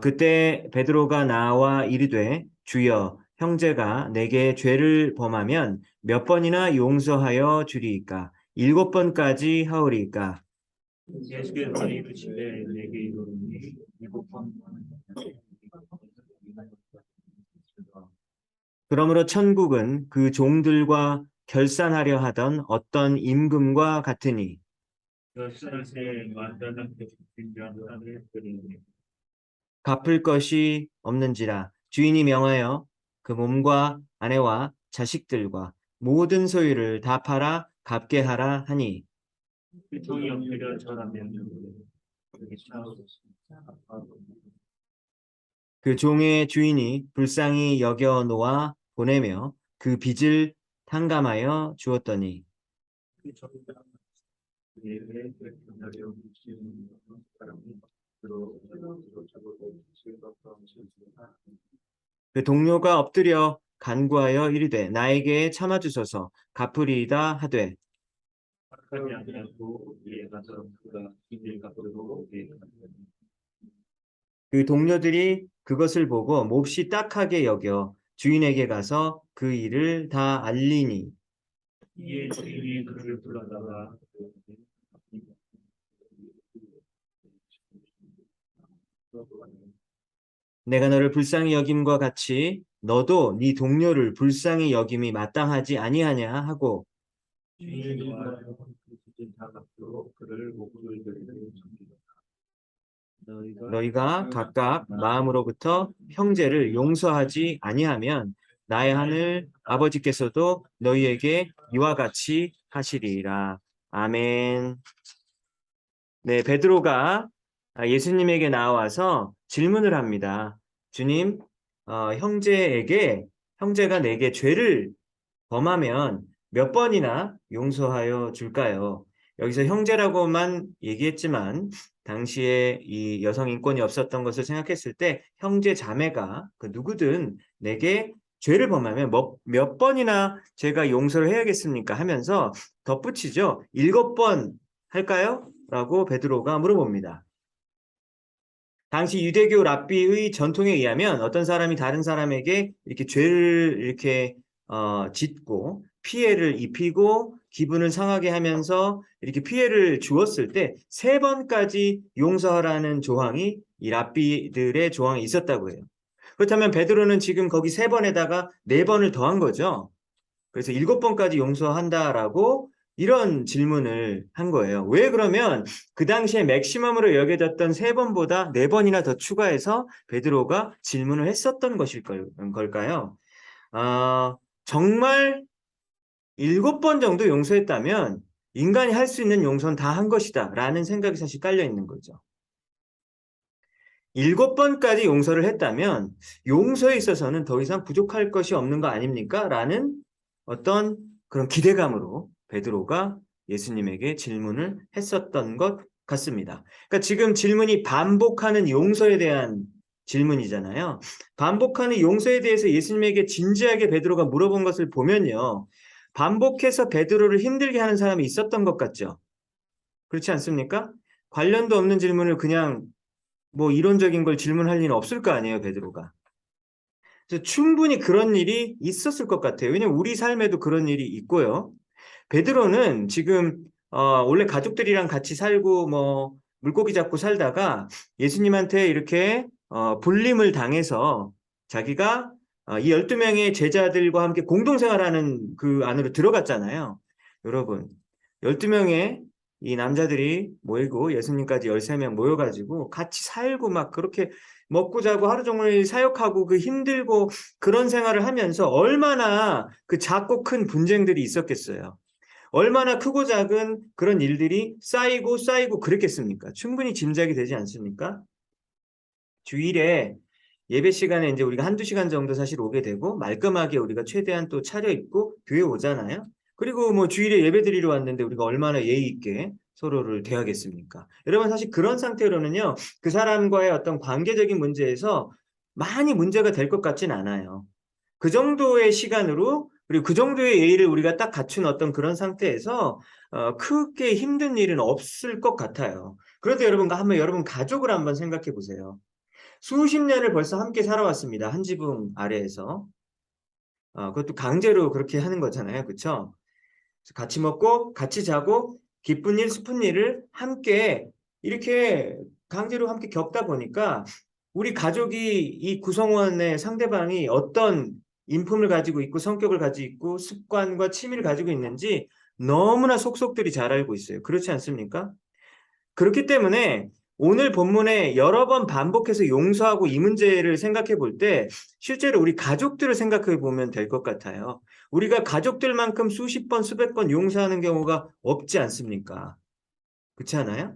그때 베드로가 나와 이르되 주여 형제가 내게 죄를 범하면 몇 번이나 용서하여 주리이까? 7번까지 하오리이까? 예수께서 이르시되 내게 이르노니 7번. 그러므로 천국은 그 종들과 결산하려 하던 어떤 임금과 같으니 열쇠에 완전하게 진정한 하늘을 그리니 갚을 것이 없는지라 주인이 명하여 그 몸과 아내와 자식들과 모든 소유를 다 팔아 갚게 하라 하니 그 종이 엎드려 절하면 그게 참 그 종의 주인이 불쌍히 여겨 놓아 보내며 그 빚을 탕감하여 주었더니 그 종이가 내게 나려 주시는 사람이 들어 그 동료가 엎드려 간구하여 이르되 나에게 참아 주소서 갚으리이다 하되 악하지 아니하고 이에 가서 그가 빚을 갚으러 오게 하더니 그 동료들이 그것을 보고 몹시 딱하게 여겨 주인에게 가서 그 일을 다 알리니 이에 주인이 그를 불러다가 내가 너를 불쌍히 여김과 같이 너도 네 동료를 불쌍히 여김이 마땅하지 아니하냐 하고 주인이 노하여 그 빚을 다 갚도록 그를 목소리 들리는 전기다. 너희가 각각 마음으로부터 형제를 용서하지 아니하면 나의 하늘 아버지께서도 너희에게 이와 같이 하시리라. 아멘. 네, 베드로가 예수님에게 나와서 질문을 합니다. 주님, 형제가 내게 죄를 범하면 몇 번이나 용서하여 줄까요? 여기서 형제라고만 얘기했지만 당시에 이 여성 인권이 없었던 것을 생각했을 때 형제 자매가 그 누구든 내게 죄를 범하면 몇 번이나 제가 용서를 해야겠습니까? 하면서 덧붙이죠. 7번 할까요? 라고 베드로가 물어봅니다. 당시 유대교 랍비의 전통에 의하면 어떤 사람이 다른 사람에게 이렇게 죄를 이렇게 짓고 피해를 입히고 기분을 상하게 하면서 이렇게 피해를 주었을 때 3번까지 용서하라는 조항이 이 랍비들의 조항에 있었다고 해요. 그렇다면 베드로는 지금 거기 3번에다가 4번을 더한 거죠. 그래서 7번까지 용서한다라고 이런 질문을 한 거예요. 왜 그러면 그 당시에 맥시멈으로 여겨졌던 3번보다 4번이나 더 추가해서 베드로가 질문을 했었던 걸까요? 정말 7번 정도 용서했다면 인간이 할 수 있는 용서는 다 한 것이다 라는 생각이 사실 깔려 있는 거죠. 7번까지 용서를 했다면 용서에 있어서는 더 이상 부족할 것이 없는 거 아닙니까? 라는 어떤 그런 기대감으로 베드로가 예수님에게 질문을 했었던 것 같습니다. 그러니까 지금 질문이 반복하는 용서에 대한 질문이잖아요. 반복하는 용서에 대해서 예수님에게 진지하게 베드로가 물어본 것을 보면요. 반복해서 베드로를 힘들게 하는 사람이 있었던 것 같죠. 그렇지 않습니까? 관련도 없는 질문을 그냥 뭐 이론적인 걸 질문할 리는 없을 거 아니에요, 베드로가. 그래서 충분히 그런 일이 있었을 것 같아요. 왜냐면 우리 삶에도 그런 일이 있고요. 베드로는 지금 원래 가족들이랑 같이 살고 뭐 물고기 잡고 살다가 예수님한테 이렇게 불림을 당해서 자기가 이 12명의 제자들과 함께 공동생활하는 그 안으로 들어갔잖아요. 여러분, 12명의 이 남자들이 모이고 예수님까지 13명 모여가지고 같이 살고 막 그렇게 먹고 자고 하루 종일 사역하고 그 힘들고 그런 생활을 하면서 얼마나 그 작고 큰 분쟁들이 있었겠어요. 얼마나 크고 작은 그런 일들이 쌓이고 그랬겠습니까? 충분히 짐작이 되지 않습니까? 주일에 예배 시간에 이제 우리가 한두 시간 정도 사실 오게 되고 말끔하게 우리가 최대한 또 차려입고 교회 오잖아요. 그리고 뭐 주일에 예배 드리러 왔는데 우리가 얼마나 예의 있게 서로를 대하겠습니까? 여러분 사실 그런 상태로는요. 그 사람과의 어떤 관계적인 문제에서 많이 문제가 될 것 같진 않아요. 그 정도의 시간으로 그리고 그 정도의 예의를 우리가 딱 갖춘 어떤 그런 상태에서 크게 힘든 일은 없을 것 같아요. 그런데 여러분 한번 여러분 가족을 한번 생각해 보세요. 수십 년을 벌써 함께 살아왔습니다. 한 지붕 아래에서. 그것도 강제로 그렇게 하는 거잖아요. 그쵸? 같이 먹고, 같이 자고, 기쁜 일, 슬픈 일을 함께 이렇게 강제로 함께 겪다 보니까 우리 가족이 이 구성원의 상대방이 어떤 인품을 가지고 있고 성격을 가지고 있고 습관과 취미를 가지고 있는지 너무나 속속들이 잘 알고 있어요. 그렇지 않습니까? 그렇기 때문에 오늘 본문에 여러 번 반복해서 용서하고 이 문제를 생각해 볼 때 실제로 우리 가족들을 생각해 보면 될 것 같아요. 우리가 가족들만큼 수십 번, 수백 번 용서하는 경우가 없지 않습니까? 그렇지 않아요?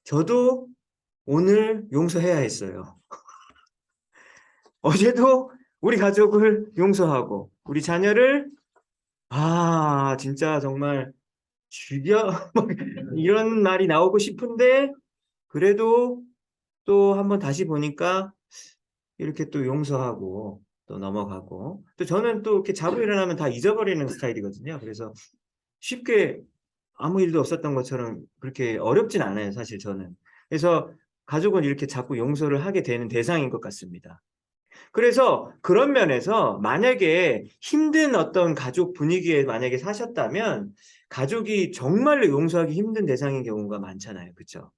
저도 오늘 용서해야 했어요. 어제도 우리 가족을 용서하고 우리 자녀를 진짜 정말 죽여 이런 말이 나오고 싶은데 그래도 또 한번 다시 보니까 이렇게 또 용서하고 또 넘어가고 또 저는 또 이렇게 자고 일어나면 다 잊어버리는 스타일이거든요. 그래서 쉽게 아무 일도 없었던 것처럼 그렇게 어렵진 않아요. 사실 저는. 그래서 가족은 이렇게 자꾸 용서를 하게 되는 대상인 것 같습니다. 그래서 그런 면에서 만약에 힘든 어떤 가족 분위기에 만약에 사셨다면 가족이 정말로 용서하기 힘든 대상인 경우가 많잖아요. 그렇죠?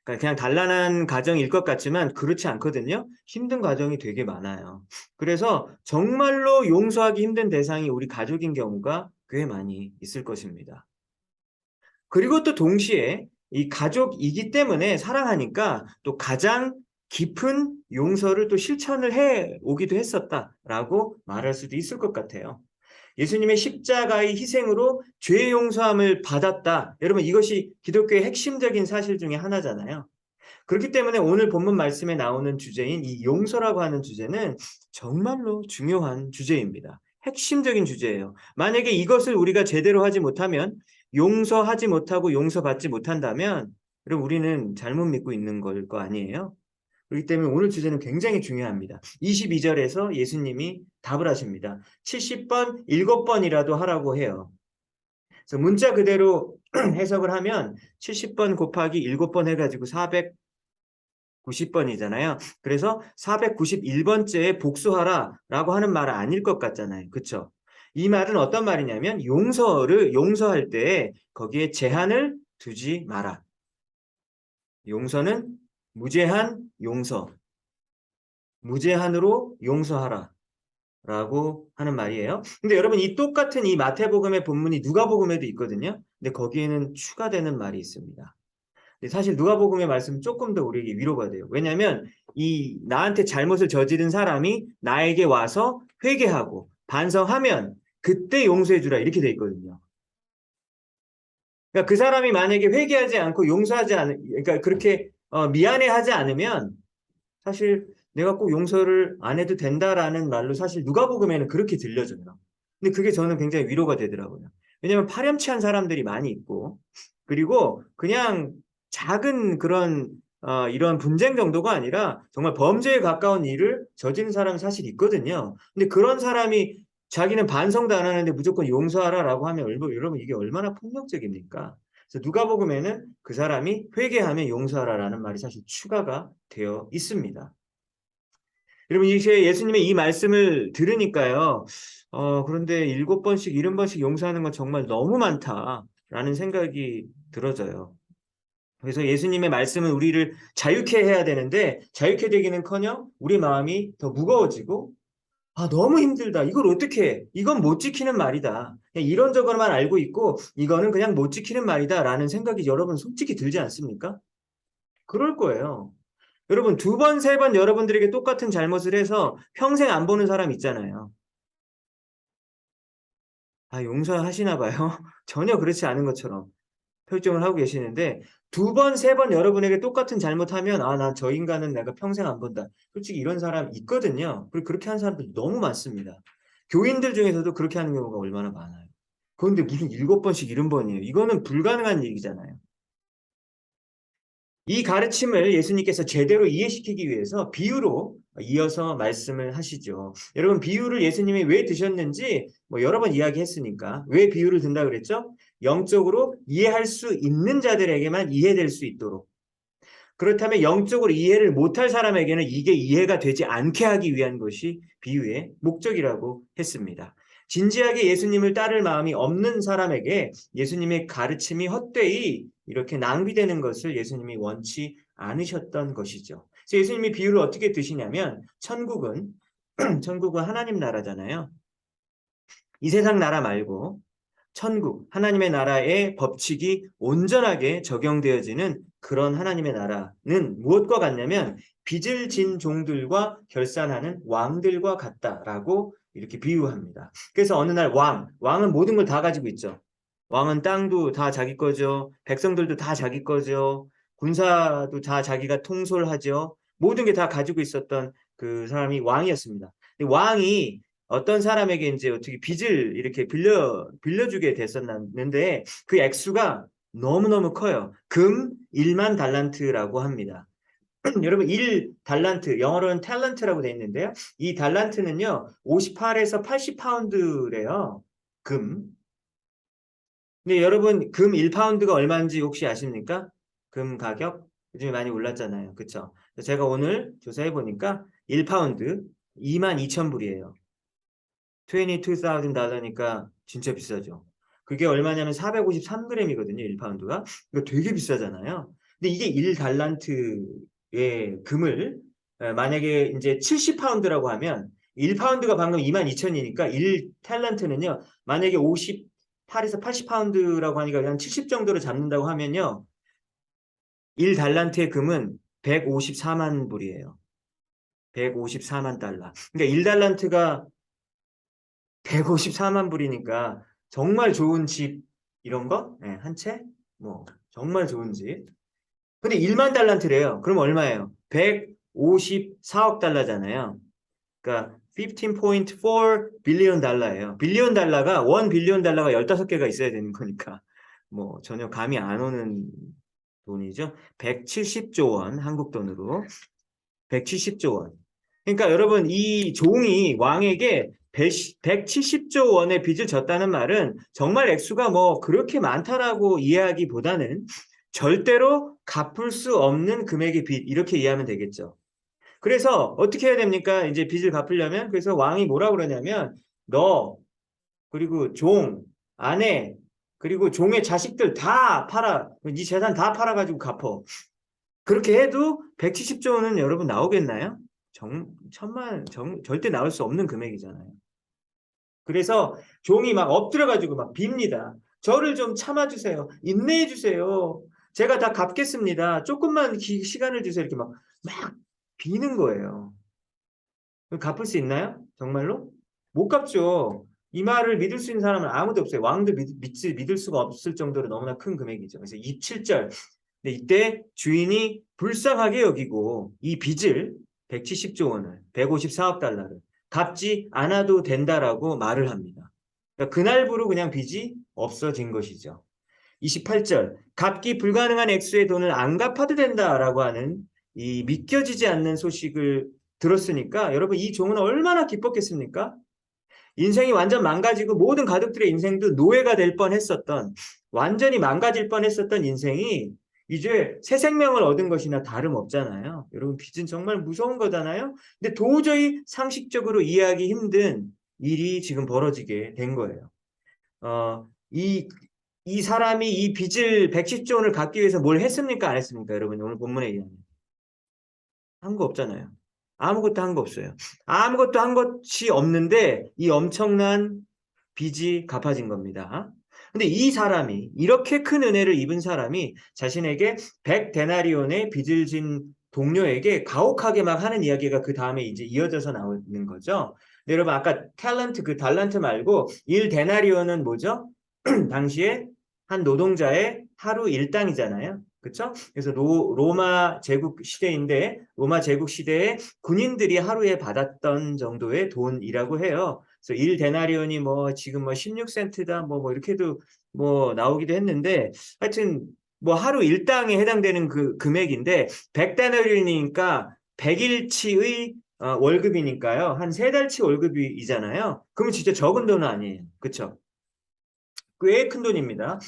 그러니까 그냥 단란한 가정일 것 같지만 그렇지 않거든요. 힘든 가정이 되게 많아요. 그래서 정말로 용서하기 힘든 대상이 우리 가족인 경우가 꽤 많이 있을 것입니다. 그리고 또 동시에 이 가족이기 때문에 사랑하니까 또 가장 깊은 용서를 또 실천을 해 오기도 했었다라고 말할 수도 있을 것 같아요. 예수님의 십자가의 희생으로 죄 용서함을 받았다. 여러분 이것이 기독교의 핵심적인 사실 중에 하나잖아요. 그렇기 때문에 오늘 본문 말씀에 나오는 주제인 이 용서라고 하는 주제는 정말로 중요한 주제입니다. 핵심적인 주제예요. 만약에 이것을 우리가 제대로 하지 못하면 용서하지 못하고 용서받지 못한다면 여러분 우리는 잘못 믿고 있는 걸 거 아니에요? 그렇기 때문에 오늘 주제는 굉장히 중요합니다. 22절에서 예수님이 답을 하십니다. 70번, 7번이라도 하라고 해요. 그래서 문자 그대로 해석을 하면 70번 곱하기 7번 해가지고 490번이잖아요. 그래서 491번째에 복수하라 라고 하는 말은 아닐 것 같잖아요. 그쵸? 이 말은 어떤 말이냐면 용서할 때 거기에 제한을 두지 마라. 용서는 무제한 용서, 무제한으로 용서하라 라고 하는 말이에요. 근데 여러분 이 똑같은 이 마태복음의 본문이 누가복음에도 있거든요. 근데 거기에는 추가되는 말이 있습니다. 근데 사실 누가복음의 말씀은 조금 더 우리에게 위로가 돼요. 왜냐하면 이 나한테 잘못을 저지른 사람이 나에게 와서 회개하고 반성하면 그때 용서해 주라 이렇게 돼 있거든요. 그러니까 그 사람이 만약에 회개하지 않고 그러니까 그렇게 미안해하지 않으면 사실 내가 꼭 용서를 안 해도 된다라는 말로 사실 누가복음에는 그렇게 들려져요. 근데 그게 저는 굉장히 위로가 되더라고요. 왜냐하면 파렴치한 사람들이 많이 있고 그리고 그냥 작은 그런 이런 분쟁 정도가 아니라 정말 범죄에 가까운 일을 저지른 사람이 사실 있거든요. 근데 그런 사람이 자기는 반성도 안 하는데 무조건 용서하라라고 하면 여러분 이게 얼마나 폭력적입니까? 그래서 누가복음에는 그 사람이 회개하면 용서하라라는 말이 사실 추가가 되어 있습니다. 여러분 이제 예수님의 이 말씀을 들으니까요. 그런데 7번씩 70번씩 용서하는 건 정말 너무 많다라는 생각이 들어져요. 그래서 예수님의 말씀은 우리를 자유케 해야 되는데 자유케 되기는커녕 우리 마음이 더 무거워지고 너무 힘들다. 이걸 어떻게 해? 이건 못 지키는 말이다. 그냥 이런저런만 알고 있고 이거는 그냥 못 지키는 말이다 라는 생각이 여러분 솔직히 들지 않습니까? 그럴 거예요. 여러분 두 번, 세 번 여러분들에게 똑같은 잘못을 해서 평생 안 보는 사람 있잖아요. 용서하시나 봐요. 전혀 그렇지 않은 것처럼 표정을 하고 계시는데 두 번, 세 번 여러분에게 똑같은 잘못하면 나 저 인간은 내가 평생 안 본다. 솔직히 이런 사람 있거든요. 그리고 그렇게 하는 사람들 너무 많습니다. 교인들 중에서도 그렇게 하는 경우가 얼마나 많아요. 그런데 무슨 7번씩 70번이에요. 이거는 불가능한 얘기잖아요. 이 가르침을 예수님께서 제대로 이해시키기 위해서 비유로 이어서 말씀을 하시죠. 여러분 비유를 예수님이 왜 드셨는지 여러 번 이야기했으니까 왜 비유를 든다 그랬죠? 영적으로 이해할 수 있는 자들에게만 이해될 수 있도록 그렇다면 영적으로 이해를 못할 사람에게는 이게 이해가 되지 않게 하기 위한 것이 비유의 목적이라고 했습니다. 진지하게 예수님을 따를 마음이 없는 사람에게 예수님의 가르침이 헛되이 이렇게 낭비되는 것을 예수님이 원치 않으셨던 것이죠. 그래서 예수님이 비유를 어떻게 드시냐면 천국은 하나님 나라잖아요. 이 세상 나라 말고 천국, 하나님의 나라의 법칙이 온전하게 적용되어지는 그런 하나님의 나라는 무엇과 같냐면 빚을 진 종들과 결산하는 왕들과 같다라고 이렇게 비유합니다. 그래서 어느 날 왕은 모든 걸 다 가지고 있죠. 왕은 땅도 다 자기 거죠. 백성들도 다 자기 거죠. 군사도 다 자기가 통솔하죠. 모든 게 다 가지고 있었던 그 사람이 왕이었습니다. 근데 왕이 어떤 사람에게 이제 어떻게 빚을 이렇게 빌려주게 됐었는데 그 액수가 너무너무 커요. 금 1만 달란트라고 합니다. 여러분 1달란트, 영어로는 탤런트라고 되어 있는데요. 이 달란트는요. 58에서 80파운드래요. 금. 근데 여러분 금 1파운드가 얼마인지 혹시 아십니까? 금 가격? 요즘에 많이 올랐잖아요. 그쵸? 제가 오늘 조사해 보니까 1파운드 22,000불이에요. 22,000달러니까 진짜 비싸죠. 그게 얼마냐면 453g이거든요. 1파운드가. 그러니까 되게 비싸잖아요. 근데 이게 1달란트의 금을 만약에 이제 70파운드라고 하면 1파운드가 방금 22,000이니까 1탤런트는요. 만약에 58에서 80파운드라고 하니까 한 70 정도로 잡는다고 하면요. 1달란트의 금은 154만 불이에요. 154만 달러. 그러니까 1달란트가 154만 불이니까 정말 좋은 집 이런 거? 네, 한 채? 뭐 정말 좋은 집. 근데 1만 달란트래요. 그럼 얼마예요? 154억 달러잖아요. 그러니까 15.4 빌리언 달러예요. 빌리언 달러가 1 빌리언 달러가 15개가 있어야 되는 거니까 뭐 전혀 감이 안 오는 돈이죠. 170조 원 한국 돈으로 170조 원. 그러니까 여러분 이 종이 왕에게 170조 원의 빚을 졌다는 말은 정말 액수가 뭐 그렇게 많다라고 이해하기보다는 절대로 갚을 수 없는 금액의 빚 이렇게 이해하면 되겠죠. 그래서 어떻게 해야 됩니까? 이제 빚을 갚으려면 그래서 왕이 뭐라 그러냐면 너 그리고 종, 아내 그리고 종의 자식들 다 팔아. 네 재산 다 팔아가지고 갚어. 그렇게 해도 170조 원은 여러분 나오겠나요? 절대 나올 수 없는 금액이잖아요. 그래서 종이 막 엎드려가지고 막 빕니다. 저를 좀 참아주세요. 인내해주세요. 제가 다 갚겠습니다. 조금만 시간을 주세요. 이렇게 막 비는 거예요. 갚을 수 있나요? 정말로? 못 갚죠. 이 말을 믿을 수 있는 사람은 아무도 없어요. 왕도 믿을 수가 없을 정도로 너무나 큰 금액이죠. 그래서 27절. 근데 이때 주인이 불쌍하게 여기고 이 빚을 170조 원을 154억 달러를 갚지 않아도 된다라고 말을 합니다. 그러니까 그날부로 그냥 빚이 없어진 것이죠. 28절 갚기 불가능한 액수의 돈을 안 갚아도 된다라고 하는 이 믿겨지지 않는 소식을 들었으니까 여러분 이 종은 얼마나 기뻤겠습니까? 인생이 완전 망가지고 모든 가족들의 인생도 노예가 될 뻔했었던 완전히 망가질 뻔했었던 인생이 이제 새 생명을 얻은 것이나 다름없잖아요. 여러분 빚은 정말 무서운 거잖아요. 근데 도저히 상식적으로 이해하기 힘든 일이 지금 벌어지게 된 거예요. 이 사람이 이 빚을 110조 원을 갚기 위해서 뭘 했습니까? 안 했습니까? 여러분 오늘 본문에 의하면 한 거 없잖아요. 아무것도 한 거 없어요. 아무것도 한 것이 없는데 이 엄청난 빚이 갚아진 겁니다. 근데 이 사람이 이렇게 큰 은혜를 입은 사람이 자신에게 100데나리온의 빚을 진 동료에게 가혹하게 막 하는 이야기가 그 다음에 이제 이어져서 나오는 거죠. 근데 여러분 아까 탤런트 그 달란트 말고 1데나리온은 뭐죠? 당시에 한 노동자의 하루 일당이잖아요. 그렇죠? 그래서 로마 제국 시대인데 로마 제국 시대에 군인들이 하루에 받았던 정도의 돈이라고 해요. 그래서 1데나리온이 뭐 지금 뭐 16센트다 뭐 이렇게도 뭐 나오기도 했는데 하여튼 뭐 하루 일당에 해당되는 그 금액인데 100데나리온이니까 100일치의 월급이니까요. 한 3달치 월급이잖아요. 그러면 진짜 적은 돈은 아니에요. 그렇죠? 꽤 큰 돈입니다.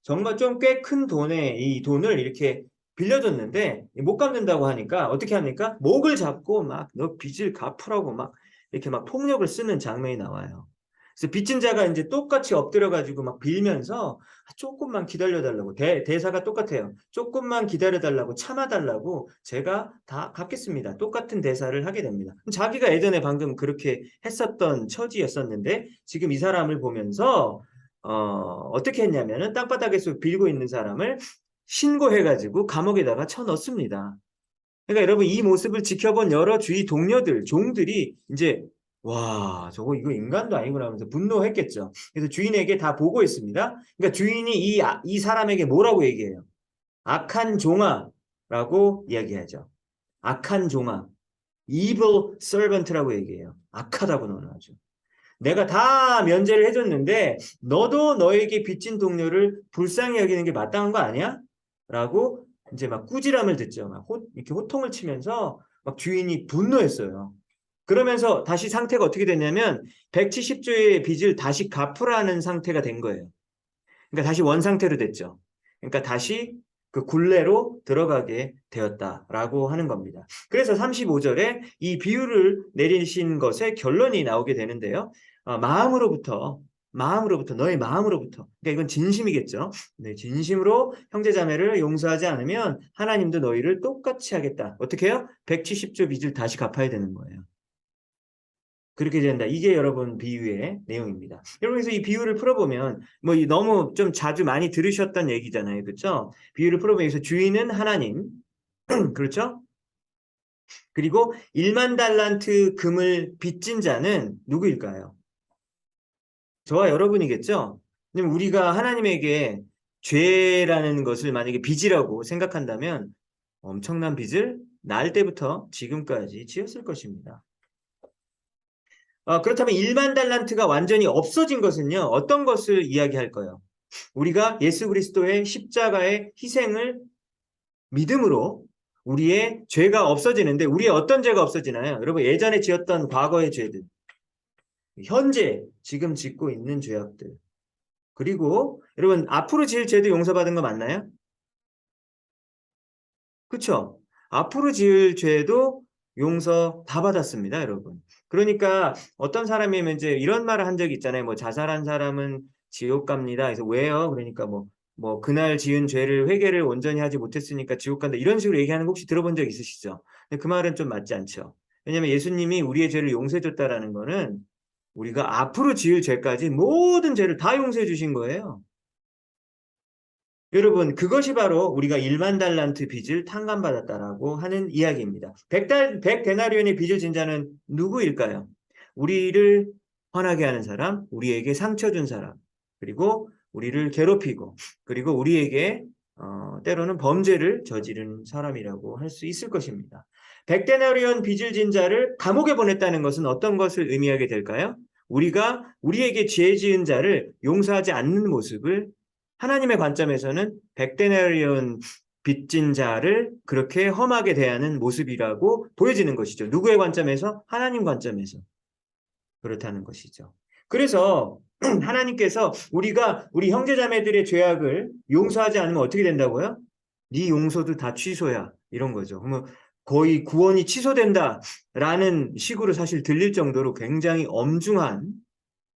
정말 좀 꽤 큰 돈에 이 돈을 이렇게 빌려줬는데 못 갚는다고 하니까 어떻게 합니까? 목을 잡고 막 너 빚을 갚으라고 막 이렇게 막 폭력을 쓰는 장면이 나와요. 그래서 빚진 자가 이제 똑같이 엎드려가지고 막 빌면서 조금만 기다려달라고 대사가 똑같아요. 조금만 기다려달라고 참아달라고 제가 다 갚겠습니다. 똑같은 대사를 하게 됩니다. 자기가 예전에 방금 그렇게 했었던 처지였었는데 지금 이 사람을 보면서 어떻게 했냐면은 땅바닥에서 빌고 있는 사람을 신고해가지고 감옥에다가 쳐넣습니다. 그러니까 여러분 이 모습을 지켜본 여러 주위 동료들, 종들이 이제 와, 저거 이거 인간도 아니구나 하면서 분노했겠죠. 그래서 주인에게 다 보고했습니다. 그러니까 주인이 이 사람에게 뭐라고 얘기해요? 악한 종아라고 이야기하죠. 악한 종아, evil servant라고 얘기해요. 악하다고 너는 아주. 내가 다 면제를 해줬는데 너도 너에게 빚진 동료를 불쌍히 여기는 게 마땅한 거 아니야? 라고 이제 막 꾸지람을 듣죠. 이렇게 호통을 치면서 막 주인이 분노했어요. 그러면서 다시 상태가 어떻게 됐냐면 170조의 빚을 다시 갚으라는 상태가 된 거예요. 그러니까 다시 원상태로 됐죠. 그러니까 다시 그 굴레로 들어가게 되었다라고 하는 겁니다. 그래서 35절에 이 비유를 내리신 것의 결론이 나오게 되는데요. 마음으로부터 너의 마음으로부터 그러니까 이건 진심이겠죠. 네, 진심으로 형제자매를 용서하지 않으면 하나님도 너희를 똑같이 하겠다. 어떻게 해요? 170조 빚을 다시 갚아야 되는 거예요. 그렇게 된다. 이게 여러분 비유의 내용입니다. 여러분 그래서 이 비유를 풀어보면 뭐 너무 좀 자주 많이 들으셨던 얘기잖아요. 그렇죠? 비유를 풀어보면 여기서 주인은 하나님 그렇죠? 그리고 1만 달란트 금을 빚진 자는 누구일까요? 저와 여러분이겠죠? 왜냐면 우리가 하나님에게 죄라는 것을 만약에 빚이라고 생각한다면 엄청난 빚을 날 때부터 지금까지 지었을 것입니다. 그렇다면 1만 달란트가 완전히 없어진 것은요, 어떤 것을 이야기할까요? 우리가 예수 그리스도의 십자가의 희생을 믿음으로 우리의 죄가 없어지는데, 우리의 어떤 죄가 없어지나요? 여러분, 예전에 지었던 과거의 죄들, 현재, 지금 짓고 있는 죄악들, 그리고 여러분, 앞으로 지을 죄도 용서받은 거 맞나요? 그쵸? 앞으로 지을 죄도 용서 다 받았습니다, 여러분. 그러니까 어떤 사람이면 이제 이런 말을 한 적이 있잖아요. 뭐 자살한 사람은 지옥 갑니다. 그래서 왜요? 그러니까 뭐 그날 지은 죄를 회개를 온전히 하지 못했으니까 지옥 간다. 이런 식으로 얘기하는 거 혹시 들어본 적 있으시죠? 근데 그 말은 좀 맞지 않죠. 왜냐하면 예수님이 우리의 죄를 용서해 줬다라는 거는 우리가 앞으로 지을 죄까지 모든 죄를 다 용서해 주신 거예요. 여러분, 그것이 바로 우리가 1만 달란트 빚을 탕감받았다라고 하는 이야기입니다. 100데나리온의 빚을 진 자는 누구일까요? 우리를 화나게 하는 사람, 우리에게 상처 준 사람, 그리고 우리를 괴롭히고, 그리고 우리에게 때로는 범죄를 저지른 사람이라고 할 수 있을 것입니다. 100데나리온 빚을 진 자를 감옥에 보냈다는 것은 어떤 것을 의미하게 될까요? 우리가 우리에게 죄 지은 자를 용서하지 않는 모습을 하나님의 관점에서는 백데나리온 빚진 자를 그렇게 험하게 대하는 모습이라고 보여지는 것이죠. 누구의 관점에서? 하나님 관점에서 그렇다는 것이죠. 그래서 하나님께서 우리가 우리 형제자매들의 죄악을 용서하지 않으면 어떻게 된다고요? 네 용서도 다 취소야. 이런 거죠. 그러면 거의 구원이 취소된다라는 식으로 사실 들릴 정도로 굉장히 엄중한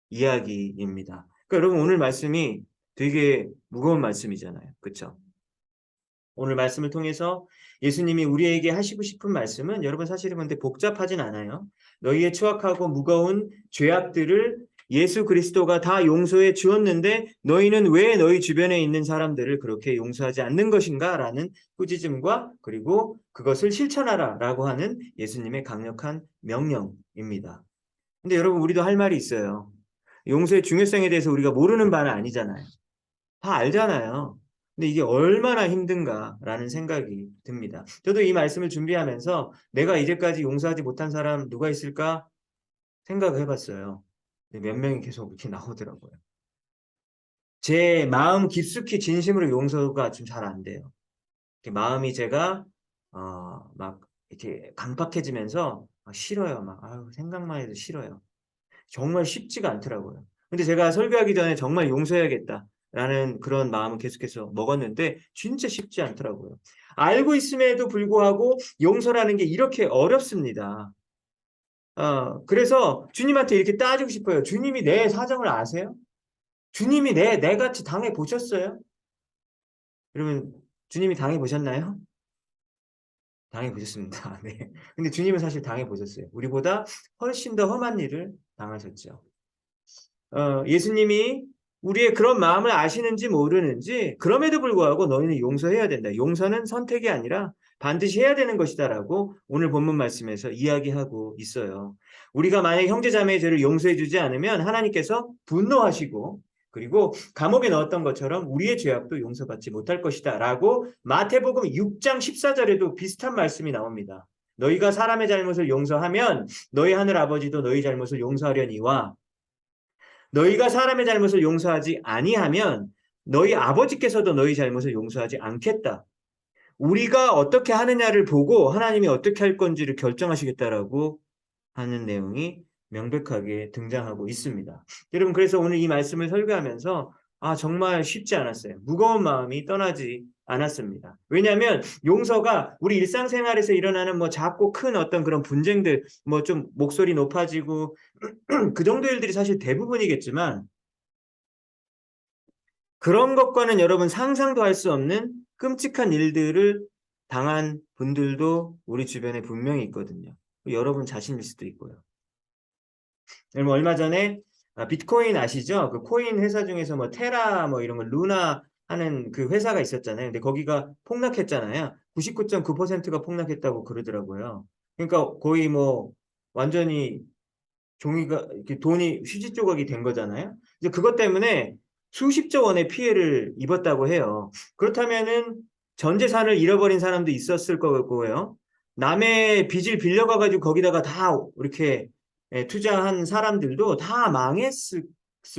이야기입니다. 그러니까 여러분 오늘 말씀이 되게 무거운 말씀이잖아요. 그렇죠? 오늘 말씀을 통해서 예수님이 우리에게 하시고 싶은 말씀은 여러분 사실은 근데 복잡하진 않아요. 너희의 추악하고 무거운 죄악들을 예수 그리스도가 다 용서해 주었는데 너희는 왜 너희 주변에 있는 사람들을 그렇게 용서하지 않는 것인가? 라는 꾸짖음과 그리고 그것을 실천하라 라고 하는 예수님의 강력한 명령입니다. 근데 여러분 우리도 할 말이 있어요. 용서의 중요성에 대해서 우리가 모르는 바는 아니잖아요. 다 알잖아요. 근데 이게 얼마나 힘든가라는 생각이 듭니다. 저도 이 말씀을 준비하면서 내가 이제까지 용서하지 못한 사람 누가 있을까 생각을 해봤어요. 몇 명이 계속 이렇게 나오더라고요. 제 마음 깊숙이 진심으로 용서가 좀 잘 안 돼요. 마음이 제가 막 이렇게 강팍해지면서 싫어요. 생각만 해도 싫어요. 정말 쉽지가 않더라고요. 근데 제가 설교하기 전에 정말 용서해야겠다. 라는 그런 마음을 계속해서 먹었는데 진짜 쉽지 않더라고요. 알고 있음에도 불구하고 용서라는 게 이렇게 어렵습니다. 그래서 주님한테 이렇게 따지고 싶어요. 주님이 내 사정을 아세요? 주님이 내 같이 당해 보셨어요? 여러분, 주님이 당해 보셨나요? 당해 보셨습니다. 네. 근데 주님은 사실 당해 보셨어요. 우리보다 훨씬 더 험한 일을 당하셨죠. 예수님이 우리의 그런 마음을 아시는지 모르는지 그럼에도 불구하고 너희는 용서해야 된다. 용서는 선택이 아니라 반드시 해야 되는 것이다라고 오늘 본문 말씀에서 이야기하고 있어요. 우리가 만약 형제자매의 죄를 용서해 주지 않으면 하나님께서 분노하시고 그리고 감옥에 넣었던 것처럼 우리의 죄악도 용서받지 못할 것이다 라고 마태복음 6장 14절에도 비슷한 말씀이 나옵니다. 너희가 사람의 잘못을 용서하면 너희 하늘 아버지도 너희 잘못을 용서하려니와 너희가 사람의 잘못을 용서하지 아니하면 너희 아버지께서도 너희 잘못을 용서하지 않겠다. 우리가 어떻게 하느냐를 보고 하나님이 어떻게 할 건지를 결정하시겠다라고 하는 내용이 명백하게 등장하고 있습니다. 여러분, 그래서 오늘 이 말씀을 설교하면서 정말 쉽지 않았어요. 무거운 마음이 떠나지 않았습니다. 왜냐하면 용서가 우리 일상생활에서 일어나는 뭐 작고 큰 어떤 그런 분쟁들, 뭐 좀 목소리 높아지고 그 정도 일들이 사실 대부분이겠지만 그런 것과는 여러분 상상도 할 수 없는 끔찍한 일들을 당한 분들도 우리 주변에 분명히 있거든요. 여러분 자신일 수도 있고요. 여러분 얼마 전에 비트코인 아시죠? 그 코인 회사 중에서 뭐 테라 뭐 이런 거 루나 하는 그 회사가 있었잖아요. 근데 거기가 폭락했잖아요. 99.9%가 폭락했다고 그러더라고요. 그러니까 거의 뭐 완전히 종이가 이렇게 돈이 휴지 조각이 된 거잖아요. 이제 그것 때문에 수십조 원의 피해를 입었다고 해요. 그렇다면은 전 재산을 잃어버린 사람도 있었을 거고요. 남의 빚을 빌려가 가지고 거기다가 다 이렇게 투자한 사람들도 다 망했을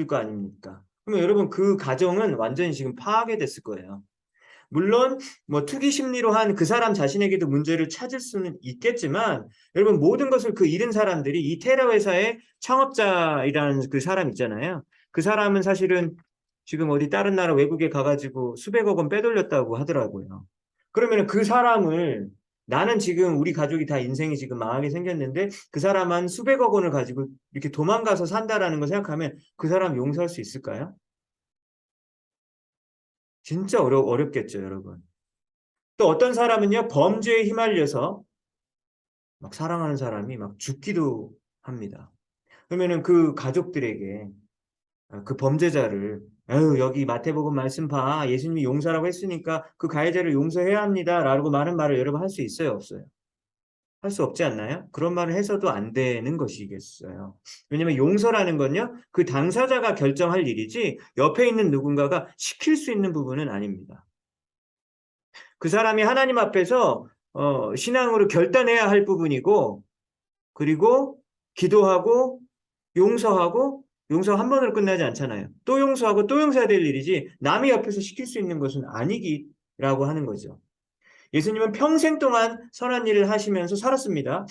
거 아닙니까? 그러면 여러분 그 가정은 완전히 지금 파괴됐을 거예요. 물론 뭐 투기 심리로 한 그 사람 자신에게도 문제를 찾을 수는 있겠지만 여러분 모든 것을 그 잃은 사람들이 이 테러 회사의 창업자이라는 그 사람 있잖아요. 그 사람은 사실은 지금 어디 다른 나라 외국에 가가지고 수백억 원 빼돌렸다고 하더라고요. 그러면 그 사람을 나는 지금 우리 가족이 다 인생이 지금 망하게 생겼는데 그 사람은 수백억 원을 가지고 이렇게 도망가서 산다라는 걸 생각하면 그 사람 용서할 수 있을까요? 진짜 어렵겠죠, 여러분. 또 어떤 사람은요, 범죄에 휘말려서 막 사랑하는 사람이 막 죽기도 합니다. 그러면은 그 가족들에게 그 범죄자를 여기 마태복음 말씀 봐. 예수님이 용서라고 했으니까 그 가해자를 용서해야 합니다. 라고 많은 말을 여러분 할 수 있어요, 없어요? 할 수 없지 않나요? 그런 말을 해서도 안 되는 것이겠어요. 왜냐면 용서라는 건요, 그 당사자가 결정할 일이지 옆에 있는 누군가가 시킬 수 있는 부분은 아닙니다. 그 사람이 하나님 앞에서 신앙으로 결단해야 할 부분이고 그리고 기도하고 용서하고 용서 한 번으로 끝나지 않잖아요. 또 용서하고 또 용서해야 될 일이지 남이 옆에서 시킬 수 있는 것은 아니기라고 하는 거죠. 예수님은 평생 동안 선한 일을 하시면서 살았습니다.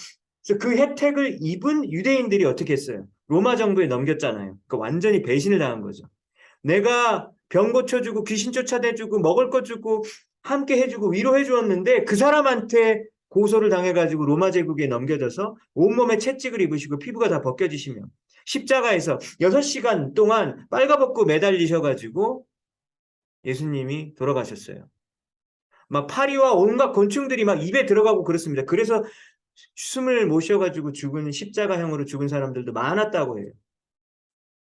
그래서 그 혜택을 입은 유대인들이 어떻게 했어요? 로마 정부에 넘겼잖아요. 그러니까 완전히 배신을 당한 거죠. 내가 병 고쳐주고 귀신 쫓아내주고 먹을 거 주고 함께 해주고 위로해 주었는데 그 사람한테 고소를 당해가지고 로마 제국에 넘겨져서 온몸에 채찍을 입으시고 피부가 다 벗겨지시며 십자가에서 6시간 동안 빨가벗고 매달리셔가지고 예수님이 돌아가셨어요. 막 파리와 온갖 곤충들이 막 입에 들어가고 그렇습니다. 그래서 숨을 못 쉬어가지고 죽은 십자가형으로 죽은 사람들도 많았다고 해요.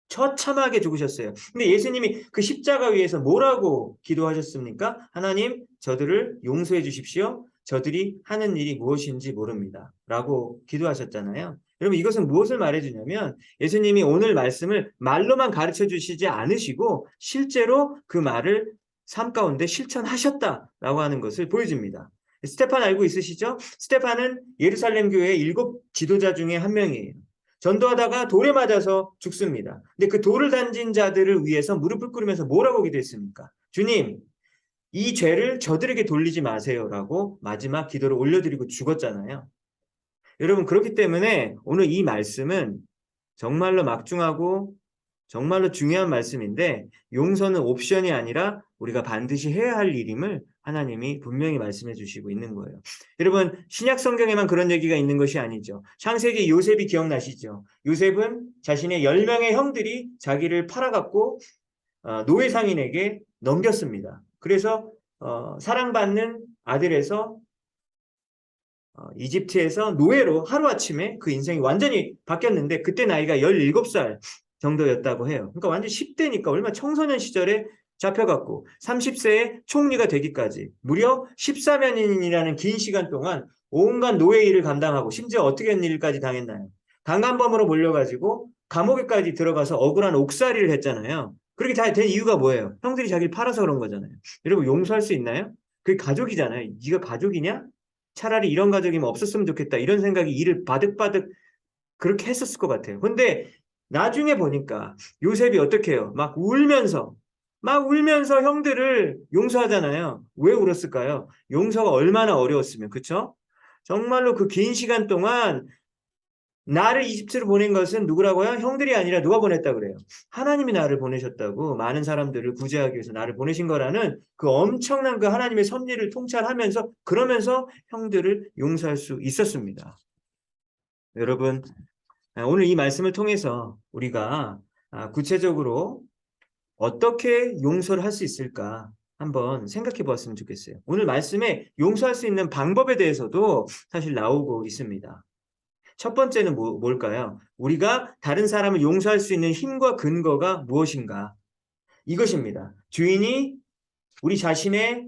처참하게 죽으셨어요. 근데 예수님이 그 십자가 위에서 뭐라고 기도하셨습니까? 하나님, 저들을 용서해 주십시오. 저들이 하는 일이 무엇인지 모릅니다. 라고 기도하셨잖아요. 여러분, 이것은 무엇을 말해주냐면 예수님이 오늘 말씀을 말로만 가르쳐 주시지 않으시고 실제로 그 말을 삶 가운데 실천하셨다라고 하는 것을 보여줍니다. 스테판 알고 있으시죠? 스테판은 예루살렘 교회의 7 지도자 중에 한 명이에요. 전도하다가 돌에 맞아서 죽습니다. 근데 그 돌을 던진 자들을 위해서 무릎을 꿇으면서 뭐라고 기도했습니까? 주님, 이 죄를 저들에게 돌리지 마세요라고 마지막 기도를 올려드리고 죽었잖아요. 여러분, 그렇기 때문에 오늘 이 말씀은 정말로 막중하고 정말로 중요한 말씀인데 용서는 옵션이 아니라 우리가 반드시 해야 할 일임을 하나님이 분명히 말씀해 주시고 있는 거예요. 여러분 신약 성경에만 그런 얘기가 있는 것이 아니죠. 창세기 요셉이 기억나시죠? 요셉은 자신의 10명의 형들이 자기를 팔아갖고 노예 상인에게 넘겼습니다. 그래서 사랑받는 아들에서 이집트에서 노예로 하루아침에 그 인생이 완전히 바뀌었는데 그때 나이가 17살 정도였다고 해요. 그러니까 완전 10대니까 얼마 청소년 시절에 잡혀갖고 30세에 총리가 되기까지 무려 14년이라는 긴 시간 동안 온갖 노예 일을 감당하고 심지어 어떻게 한 일까지 당했나요? 강간범으로 몰려가지고 감옥에까지 들어가서 억울한 옥살이를 했잖아요. 그렇게 다 된 이유가 뭐예요? 형들이 자기를 팔아서 그런 거잖아요. 여러분 용서할 수 있나요? 그게 가족이잖아요. 네가 가족이냐? 차라리 이런 가족이면 없었으면 좋겠다. 이런 생각이 이를 바득바득 그렇게 했었을 것 같아요. 근데 나중에 보니까 요셉이 어떻게 해요? 막 울면서 형들을 용서하잖아요. 왜 울었을까요? 용서가 얼마나 어려웠으면, 그쵸? 정말로 그 긴 시간 동안 나를 이집트로 보낸 것은 누구라고요? 형들이 아니라 누가 보냈다 그래요? 하나님이 나를 보내셨다고 많은 사람들을 구제하기 위해서 나를 보내신 거라는 그 엄청난 그 하나님의 섭리를 통찰하면서 그러면서 형들을 용서할 수 있었습니다. 여러분 오늘 이 말씀을 통해서 우리가 구체적으로 어떻게 용서를 할 수 있을까 한번 생각해 보았으면 좋겠어요. 오늘 말씀에 용서할 수 있는 방법에 대해서도 사실 나오고 있습니다. 첫 번째는 뭘까요? 우리가 다른 사람을 용서할 수 있는 힘과 근거가 무엇인가? 이것입니다. 주인이 우리 자신의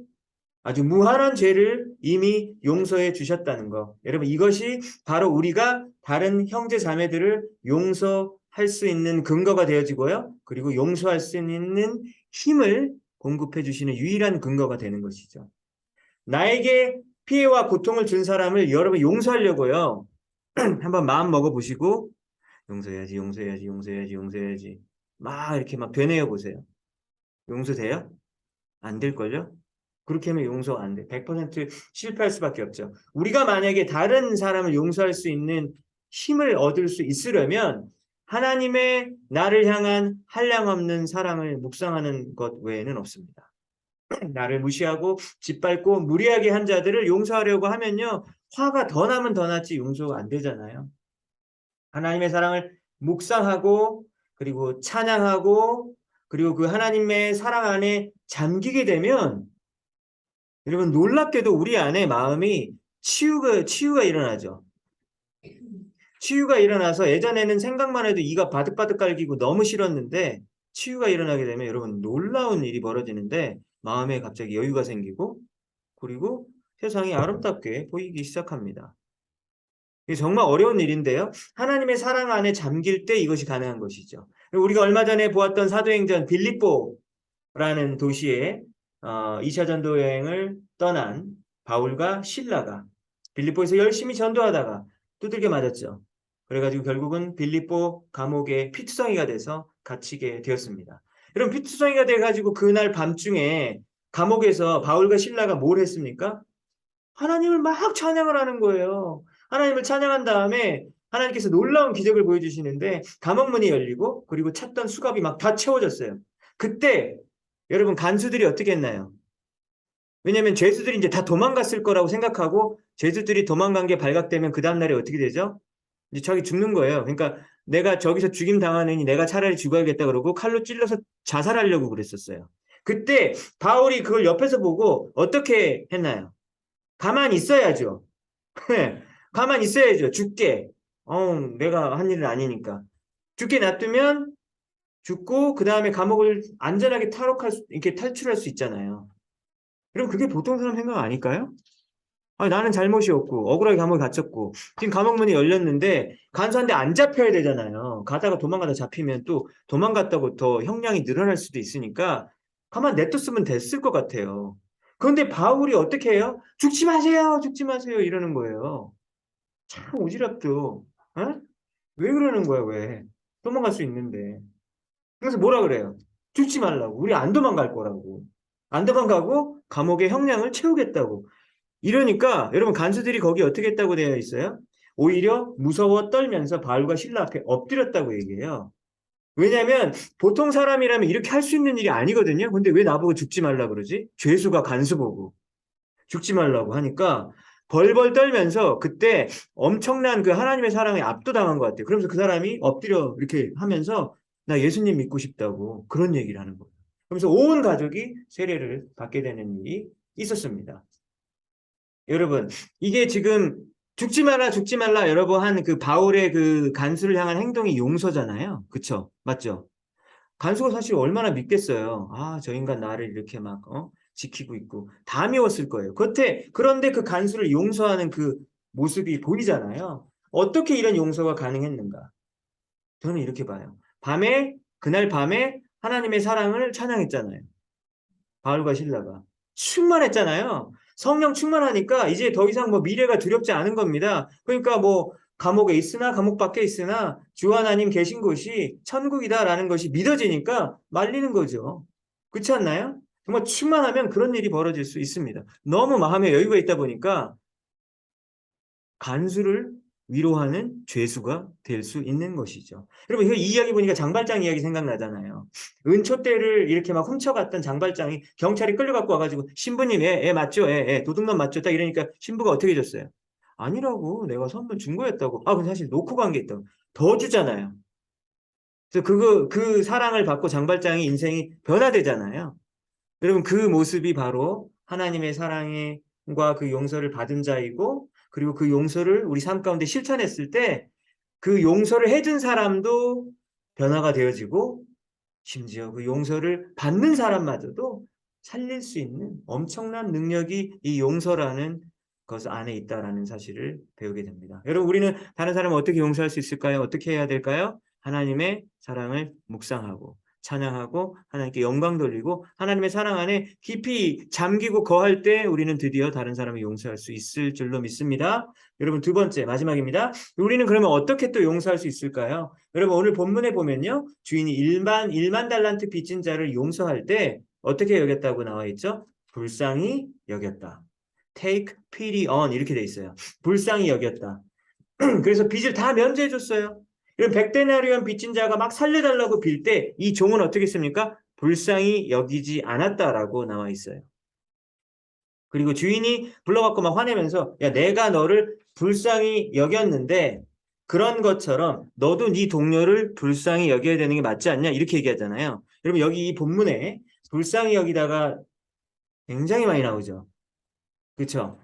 아주 무한한 죄를 이미 용서해 주셨다는 거. 여러분 이것이 바로 우리가 다른 형제 자매들을 용서할 수 있는 근거가 되어지고요. 그리고 용서할 수 있는 힘을 공급해 주시는 유일한 근거가 되는 것이죠. 나에게 피해와 고통을 준 사람을 여러분 용서하려고요. 한번 마음 먹어보시고 용서해야지 막 이렇게 막 되뇌어 보세요. 용서돼요? 안 될걸요? 그렇게 하면 용서 안 돼. 100% 실패할 수밖에 없죠. 우리가 만약에 다른 사람을 용서할 수 있는 힘을 얻을 수 있으려면 하나님의 나를 향한 한량없는 사랑을 묵상하는 것 외에는 없습니다. 나를 무시하고 짓밟고 무리하게 한 자들을 용서하려고 하면요. 화가 더 나면 더 났지 용서가 안 되잖아요. 하나님의 사랑을 묵상하고 그리고 찬양하고 그리고 그 하나님의 사랑 안에 잠기게 되면 여러분 놀랍게도 우리 안에 마음이 치유가 일어나죠. 치유가 일어나서 예전에는 생각만 해도 이가 바득바득 깔기고 너무 싫었는데 치유가 일어나게 되면 여러분 놀라운 일이 벌어지는데 마음에 갑자기 여유가 생기고 그리고 세상이 아름답게 보이기 시작합니다. 이게 정말 어려운 일인데요. 하나님의 사랑 안에 잠길 때 이것이 가능한 것이죠. 우리가 얼마 전에 보았던 사도행전 빌립보라는 도시에 2차 전도 여행을 떠난 바울과 실라가 빌립보에서 열심히 전도하다가 두들겨 맞았죠. 그래가지고 결국은 빌립보 감옥의 피투성이가 돼서 갇히게 되었습니다. 여러분 피투성이가 돼가지고 그날 밤중에 감옥에서 바울과 실라가 뭘 했습니까? 하나님을 막 찬양을 하는 거예요. 하나님을 찬양한 다음에 하나님께서 놀라운 기적을 보여주시는데 감옥문이 열리고 그리고 찾던 수갑이 막 다 채워졌어요. 그때 여러분 간수들이 어떻게 했나요? 왜냐하면 죄수들이 이제 다 도망갔을 거라고 생각하고 죄수들이 도망간 게 발각되면 그 다음날에 어떻게 되죠? 이제 자기 죽는 거예요. 그러니까 내가 저기서 죽임 당하느니 내가 차라리 죽어야겠다 그러고 칼로 찔러서 자살하려고 그랬었어요. 그때 바울이 그걸 옆에서 보고 어떻게 했나요? 가만히 있어야죠. 가만히 있어야죠. 죽게. 내가 한 일은 아니니까. 죽게 놔두면 죽고 그 다음에 감옥을 안전하게 이렇게 탈출할 수 있잖아요. 그럼 그게 보통 사람 생각 아닐까요? 아니, 나는 잘못이 없고 억울하게 감옥에 갇혔고 지금 감옥문이 열렸는데 간수한테 안 잡혀야 되잖아요. 가다가 도망가다 잡히면 또 도망갔다고 더 형량이 늘어날 수도 있으니까 가만 냅뒀으면 됐을 것 같아요. 그런데 바울이 어떻게 해요? 죽지 마세요 이러는 거예요. 참 오지랖도 어? 왜 그러는 거야 왜? 도망갈 수 있는데. 그래서 뭐라 그래요? 죽지 말라고. 우리 안 도망갈 거라고. 안 도망가고 감옥의 형량을 채우겠다고. 이러니까 여러분 간수들이 거기 어떻게 했다고 되어 있어요? 오히려 무서워 떨면서 바울과 실라 앞에 엎드렸다고 얘기해요. 왜냐면 보통 사람이라면 이렇게 할 수 있는 일이 아니거든요. 근데 왜 나보고 죽지 말라 그러지? 죄수가 간수 보고 죽지 말라고 하니까 벌벌 떨면서 그때 엄청난 그 하나님의 사랑에 압도당한 것 같아요. 그러면서 그 사람이 엎드려 이렇게 하면서 나 예수님 믿고 싶다고 그런 얘기를 하는 거예요. 그러면서 온 가족이 세례를 받게 되는 일이 있었습니다. 여러분, 이게 지금 죽지 말라 여러 번 한 그 바울의 그 간수를 향한 행동이 용서잖아요. 그쵸? 맞죠? 간수가 사실 얼마나 믿겠어요. 아, 저 인간 나를 이렇게 막, 지키고 있고. 다 미웠을 거예요. 그런데 그 간수를 용서하는 그 모습이 보이잖아요. 어떻게 이런 용서가 가능했는가? 저는 이렇게 봐요. 그날 밤에 하나님의 사랑을 찬양했잖아요. 바울과 실라가. 충만했잖아요. 성령 충만하니까 이제 더 이상 뭐 미래가 두렵지 않은 겁니다. 그러니까 뭐 감옥에 있으나 감옥 밖에 있으나 주 하나님 계신 곳이 천국이다라는 것이 믿어지니까 말리는 거죠. 그렇지 않나요? 정말 충만하면 그런 일이 벌어질 수 있습니다. 너무 마음에 여유가 있다 보니까 간수를 위로하는 죄수가 될 수 있는 것이죠. 여러분, 이 이야기 보니까 장발장 이야기 생각나잖아요. 은초대를 이렇게 막 훔쳐갔던 장발장이 경찰이 끌려갖고 와가지고 신부님, 애 맞죠? 도둑놈 맞죠? 딱 이러니까 신부가 어떻게 줬어요? 아니라고, 내가 선물 준 거였다고. 아, 근데 사실 놓고 간 게 있다고. 더 주잖아요. 그래서 그 사랑을 받고 장발장의 인생이 변화되잖아요. 여러분, 그 모습이 바로 하나님의 사랑과 그 용서를 받은 자이고, 그리고 그 용서를 우리 삶 가운데 실천했을 때, 그 용서를 해준 사람도 변화가 되어지고, 심지어 그 용서를 받는 사람마저도 살릴 수 있는 엄청난 능력이 이 용서라는 것 안에 있다라는 사실을 배우게 됩니다. 여러분, 우리는 다른 사람을 어떻게 용서할 수 있을까요? 어떻게 해야 될까요? 하나님의 사랑을 묵상하고 찬양하고 하나님께 영광 돌리고 하나님의 사랑 안에 깊이 잠기고 거할 때 우리는 드디어 다른 사람을 용서할 수 있을 줄로 믿습니다. 여러분, 두 번째 마지막입니다. 우리는 그러면 어떻게 또 용서할 수 있을까요? 여러분, 오늘 본문에 보면요, 주인이 1만 달란트 빚진 자를 용서할 때 어떻게 여겼다고 나와 있죠? 불쌍히 여겼다. Take pity on 이렇게 돼 있어요. 불쌍히 여겼다. 그래서 빚을 다 면제해 줬어요. 이런 100데나리온 빚진 자가 막 살려달라고 빌 때 이 종은 어떻게 했습니까? 불쌍히 여기지 않았다라고 나와 있어요. 그리고 주인이 불러갖고 막 화내면서 야, 내가 너를 불쌍히 여겼는데 그런 것처럼 너도 네 동료를 불쌍히 여겨야 되는 게 맞지 않냐? 이렇게 얘기하잖아요. 여러분, 여기 이 본문에 불쌍히 여기다가 굉장히 많이 나오죠. 그렇죠?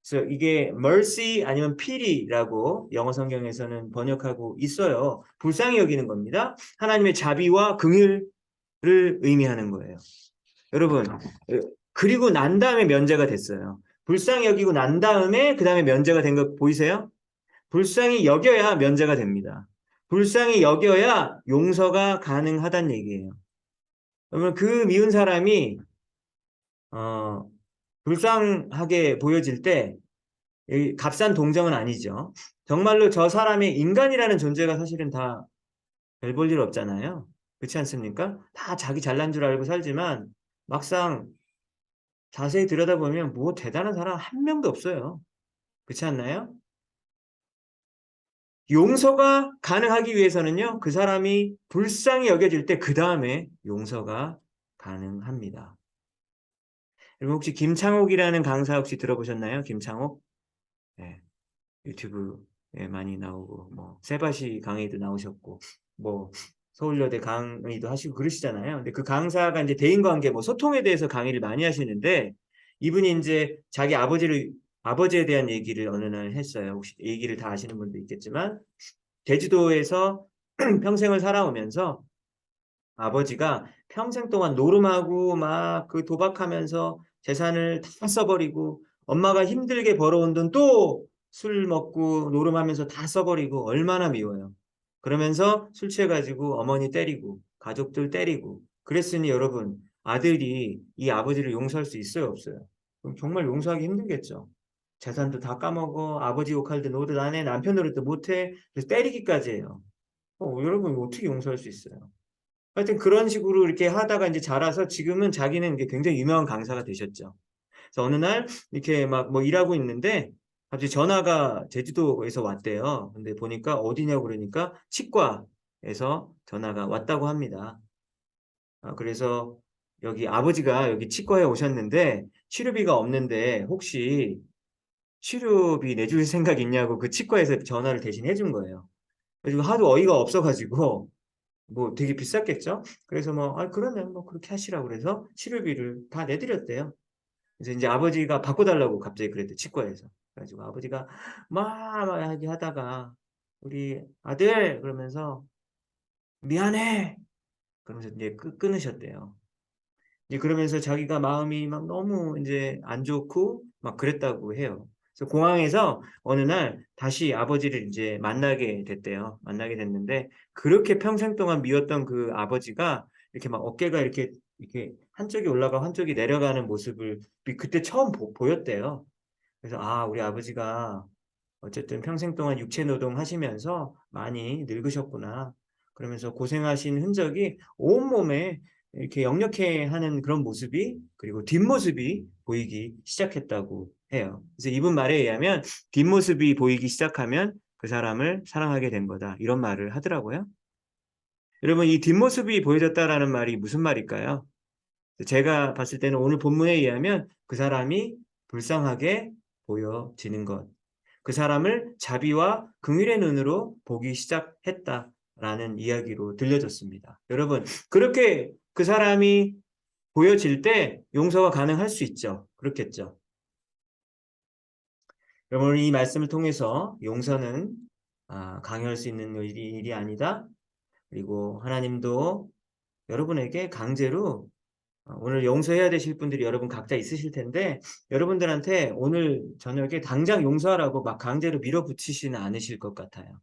그래서 이게 mercy 아니면 pity라고 영어 성경에서는 번역하고 있어요. 불쌍히 여기는 겁니다. 하나님의 자비와 긍휼을 의미하는 거예요. 여러분, 그리고 난 다음에 면제가 됐어요. 불쌍히 여기고 난 다음에 그 다음에 면제가 된 거 보이세요? 불쌍히 여겨야 면제가 됩니다. 불쌍히 여겨야 용서가 가능하다는 얘기예요. 그러면 그 미운 사람이 어, 불쌍하게 보여질 때 값싼 동정은 아니죠. 정말로 저 사람의 인간이라는 존재가 사실은 다 별 볼 일 없잖아요. 그렇지 않습니까? 다 자기 잘난 줄 알고 살지만 막상 자세히 들여다보면 뭐 대단한 사람 한 명도 없어요. 그렇지 않나요? 용서가 가능하기 위해서는요, 그 사람이 불쌍히 여겨질 때 그 다음에 용서가 가능합니다. 여러분, 혹시 김창옥이라는 강사 혹시 들어보셨나요? 김창옥? 네, 유튜브에 많이 나오고, 뭐, 세바시 강의도 나오셨고, 뭐, 서울여대 강의도 하시고 그러시잖아요. 근데 그 강사가 이제 대인관계, 뭐, 소통에 대해서 강의를 많이 하시는데, 이분이 이제 자기 아버지에 대한 얘기를 어느 날 했어요. 혹시 얘기를 다 아시는 분도 있겠지만, 제주도에서 평생을 살아오면서 아버지가 평생 동안 노름하고 막 그 도박하면서 재산을 다 써버리고 엄마가 힘들게 벌어온 돈 또 술 먹고 노름하면서 다 써버리고 얼마나 미워요. 그러면서 술 취해가지고 어머니 때리고 가족들 때리고 그랬으니 여러분 아들이 이 아버지를 용서할 수 있어요 없어요? 그럼 정말 용서하기 힘들겠죠. 재산도 다 까먹어 아버지 욕할 때 노릇 안 해 남편 노릇도 못해 그래서 때리기까지 해요. 여러분 이거 어떻게 용서할 수 있어요? 하여튼 그런 식으로 이렇게 하다가 이제 자라서 지금은 자기는 이게 굉장히 유명한 강사가 되셨죠. 그래서 어느 날 이렇게 막 뭐 일하고 있는데 갑자기 전화가 제주도에서 왔대요. 근데 보니까 어디냐고 그러니까 치과 치과에서 전화가 왔다고 합니다. 그래서 여기 아버지가 여기 치과에 오셨는데 치료비가 없는데 혹시 치료비 내줄 생각 있냐고 그 치과에서 전화를 대신 해준 거예요. 그래서 하도 어이가 없어가지고 뭐 되게 비쌌겠죠? 그래서 뭐 그러면 뭐 그렇게 하시라고 그래서 치료비를 다 내드렸대요. 그래서 이제 아버지가 바꿔달라고 갑자기 그랬대 치과에서. 그래가지고 아버지가 막 하다가 우리 아들 그러면서 미안해 그러면서 이제 끊으셨대요. 이제 그러면서 자기가 마음이 막 너무 이제 안 좋고 막 그랬다고 해요. 그래서 공항에서 어느 날 다시 아버지를 이제 만나게 됐대요. 만나게 됐는데 그렇게 평생 동안 미웠던 그 아버지가 이렇게 막 어깨가 이렇게 한쪽이 올라가고 한쪽이 내려가는 모습을 그때 처음 보였대요. 그래서 우리 아버지가 어쨌든 평생 동안 육체 노동 하시면서 많이 늙으셨구나. 그러면서 고생하신 흔적이 온몸에 이렇게 역력해 하는 그런 모습이 그리고 뒷모습이 보이기 시작했다고 해요. 그래서 이분 말에 의하면 뒷모습이 보이기 시작하면 그 사람을 사랑하게 된 거다. 이런 말을 하더라고요. 여러분, 이 뒷모습이 보여졌다라는 말이 무슨 말일까요? 제가 봤을 때는 오늘 본문에 의하면 그 사람이 불쌍하게 보여지는 것. 그 사람을 자비와 긍휼의 눈으로 보기 시작했다라는 이야기로 들려졌습니다. 여러분, 그렇게 그 사람이 보여질 때 용서가 가능할 수 있죠. 그렇겠죠. 여러분, 이 말씀을 통해서 용서는 강요할 수 있는 일이 아니다. 그리고 하나님도 여러분에게 강제로 오늘 용서해야 되실 분들이 여러분 각자 있으실 텐데 여러분들한테 오늘 저녁에 당장 용서하라고 막 강제로 밀어붙이지는 않으실 것 같아요.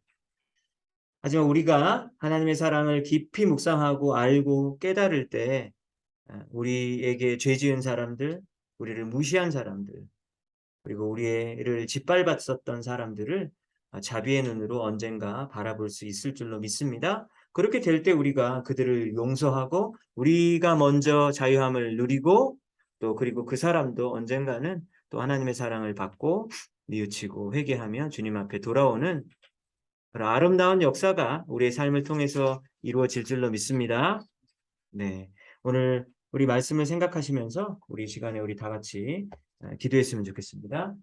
하지만 우리가 하나님의 사랑을 깊이 묵상하고 알고 깨달을 때 우리에게 죄 지은 사람들, 우리를 무시한 사람들, 그리고 우리를 짓밟았었던 사람들을 자비의 눈으로 언젠가 바라볼 수 있을 줄로 믿습니다. 그렇게 될 때 우리가 그들을 용서하고 우리가 먼저 자유함을 누리고 또 그리고 그 사람도 언젠가는 또 하나님의 사랑을 받고 뉘우치고 회개하며 주님 앞에 돌아오는 그런 아름다운 역사가 우리의 삶을 통해서 이루어질 줄로 믿습니다. 네. 오늘 우리 말씀을 생각하시면서 우리 시간에 우리 다 같이 기도했으면 좋겠습니다.